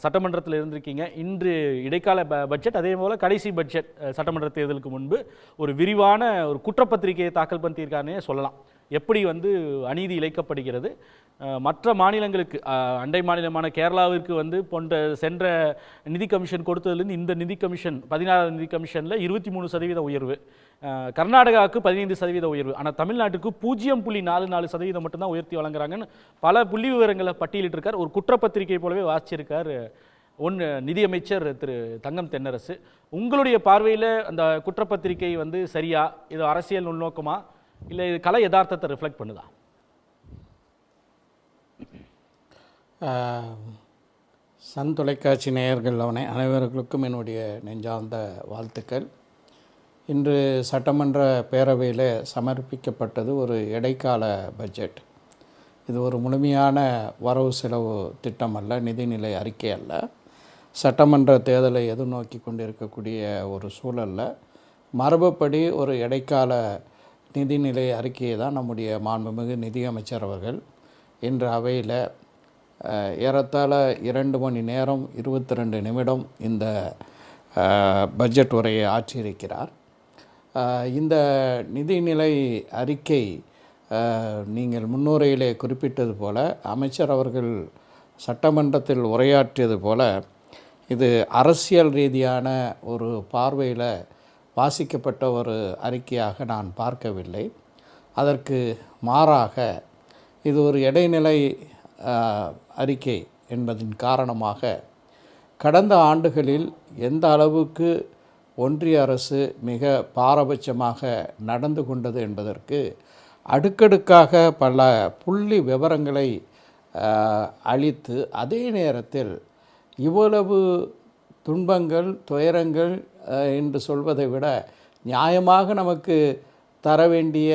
சட்டமன்றத்தில் இருந்திருக்கீங்க. இன்று இடைக்கால பட்ஜெட், அதே போல் கடைசி பட்ஜெட் சட்டமன்ற தேர்தலுக்கு முன்பு ஒரு விரிவான ஒரு குற்றப்பத்திரிகையை தாக்கல் பண்ணியிருக்காருன்னே சொல்லலாம். எப்படி வந்து அநீதி இழைக்கப்படுகிறது, மற்ற மாநிலங்களுக்கு அண்டை மாநிலமான கேரளாவிற்கு வந்து சென்ற நிதி கமிஷன் கொடுத்ததுலேருந்து இந்த நிதி கமிஷன் 16வது நிதி கமிஷனில் 23% உயர்வு, கர்நாடகாவுக்கு 15% உயர்வு, ஆனால் தமிழ்நாட்டுக்கு 0.44% மட்டும்தான் உயர்த்தி வழங்குறாங்கன்னு பல புள்ளி விவரங்களை பட்டியலிட்டிருக்கார். ஒரு குற்றப்பத்திரிகை போலவே வாசிச்சிருக்கார் நிதியமைச்சர் திரு தங்கம் தென்னரசு. உங்களுடைய பார்வையில் அந்த குற்றப்பத்திரிகை வந்து சரியா, இது அரசியல் உள்நோக்கமா இல்லை இது கலை யதார்த்தத்தை ரிஃப்ளெக்ட் பண்ணுதா? சன் தொலைக்காட்சி நேயர்கள் அனைவர்களுக்கும் என்னுடைய நெஞ்சார்ந்த வாழ்த்துக்கள். இன்று சட்டமன்ற பேரவையில் சமர்ப்பிக்கப்பட்டது ஒரு இடைக்கால பட்ஜெட். இது ஒரு முழுமையான வரவு செலவு திட்டம் அல்ல, நிதிநிலை அறிக்கை அல்ல. சட்டமன்ற தேர்தலை எதிர்நோக்கி கொண்டிருக்கக்கூடிய ஒரு சூழலில் மரபுப்படி ஒரு இடைக்கால நிதிநிலை அறிக்கையை தான் நம்முடைய மாண்புமிகு நிதியமைச்சர் அவர்கள் இன்று அவையில் ஏறத்தாழ 2 மணி நேரம் 22 நிமிடம் இந்த பட்ஜெட் உரையை ஆற்றியிருக்கிறார். இந்த நிதிநிலை அறிக்கை நீங்கள் முன்னுரையிலே குறிப்பிட்டது போல, அமைச்சர் அவர்கள் சட்டமன்றத்தில் உரையாற்றியது போல, இது அரசியல் ரீதியான ஒரு பார்வையில் வாசிக்கப்பட்ட ஒரு அறிக்கையாக நான் பார்க்கவில்லை. அதற்கு மாறாக இது ஒரு இடைநிலை அறிக்கை என்பதன் காரணமாக கடந்த ஆண்டுகளில் எந்த அளவுக்கு ஒன்றிய அரசு மிக பாரபட்சமாக நடந்து கொண்டது என்பதற்கு அடுக்கடுக்காக பல புள்ளி விவரங்களை அளித்து, அதே நேரத்தில் இவ்வளவு துன்பங்கள் துயரங்கள் என்று சொல்வதை விட நியாயமாக நமக்கு தர வேண்டிய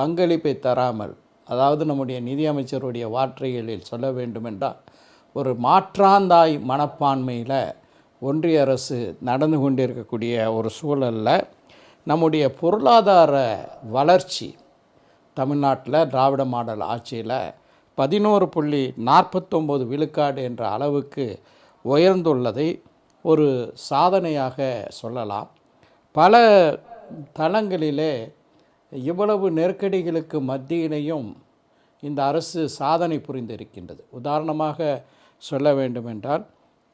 பங்களிப்பை தராமல், அதாவது நம்முடைய நிதியமைச்சருடைய வார்த்தைகளில் சொல்ல வேண்டுமென்றால் ஒரு மாற்றாந்தாய் மனப்பான்மையில் ஒன்றிய அரசு நடந்து கொண்டிருக்கக்கூடிய ஒரு சூழலில் நம்முடைய பொருளாதார வளர்ச்சி தமிழ்நாட்டில் திராவிட மாடல் ஆட்சியில் 11.49 விழுக்காடு என்ற அளவுக்கு உயர்ந்துள்ளதை ஒரு சாதனையாக சொல்லலாம். பல தளங்களிலே இவ்வளவு நெருக்கடிகளுக்கு மத்தியிலையும் இந்த அரசு சாதனை புரிந்திருக்கின்றது. உதாரணமாக சொல்ல வேண்டுமென்றால்,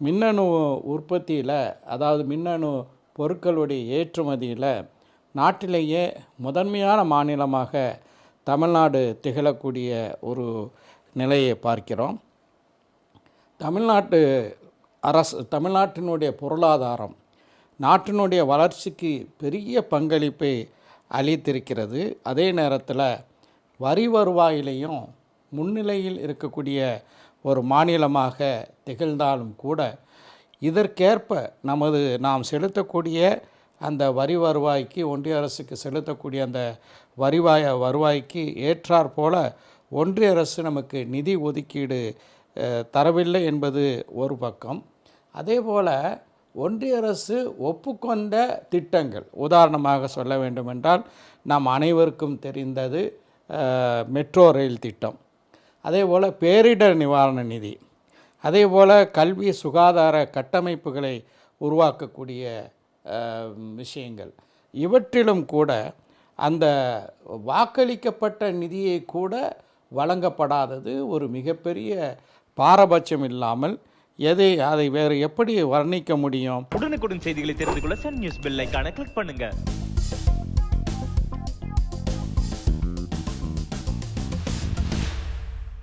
மின்னணு உற்பத்தியில், அதாவது மின்னணு பொருட்களுடைய ஏற்றுமதியில் நாட்டிலேயே முதன்மையான மாநிலமாக தமிழ்நாடு திகழக்கூடிய ஒரு நிலையை பார்க்கிறோம். தமிழ்நாட்டினுடைய பொருளாதாரம் நாட்டினுடைய வளர்ச்சிக்கு பெரிய பங்களிப்பை அளித்திருக்கிறது. அதே நேரத்தில் வரி வருவாயிலையும் முன்னிலையில் இருக்கக்கூடிய ஒரு மாநிலமாக திகழ்ந்தாலும் கூட, இதற்கேற்ப நாம் செலுத்தக்கூடிய அந்த வரி வருவாய்க்கு, ஒன்றிய அரசுக்கு செலுத்தக்கூடிய அந்த வருவாய்க்கு ஏற்றாற்போல ஒன்றிய அரசு நமக்கு நிதி ஒதுக்கீடு தரவில்லை என்பது ஒரு பக்கம். அதே போல் ஒன்றிய அரசு ஒப்புக்கொண்ட திட்டங்கள், உதாரணமாக சொல்ல வேண்டுமென்றால் நாம் அனைவருக்கும் தெரிந்தது மெட்ரோ ரயில் திட்டம், அதே போல் பேரிடர் நிவாரண நிதி, அதே போல் கல்வி சுகாதார கட்டமைப்புகளை உருவாக்கக்கூடிய விஷயங்கள், இவற்றிலும் கூட அந்த வாக்களிக்கப்பட்ட நிதியை கூட வழங்கப்படாதது ஒரு மிகப்பெரிய பாரபட்சம் இல்லாமல் அதை வேறு எப்படி வர்ணிக்க முடியும்? உடனுக்குடன் செய்திகளை தெரிந்து கொள்ள சன் நியூஸ் பெல் ஐகானை கிளிக் பண்ணுங்க.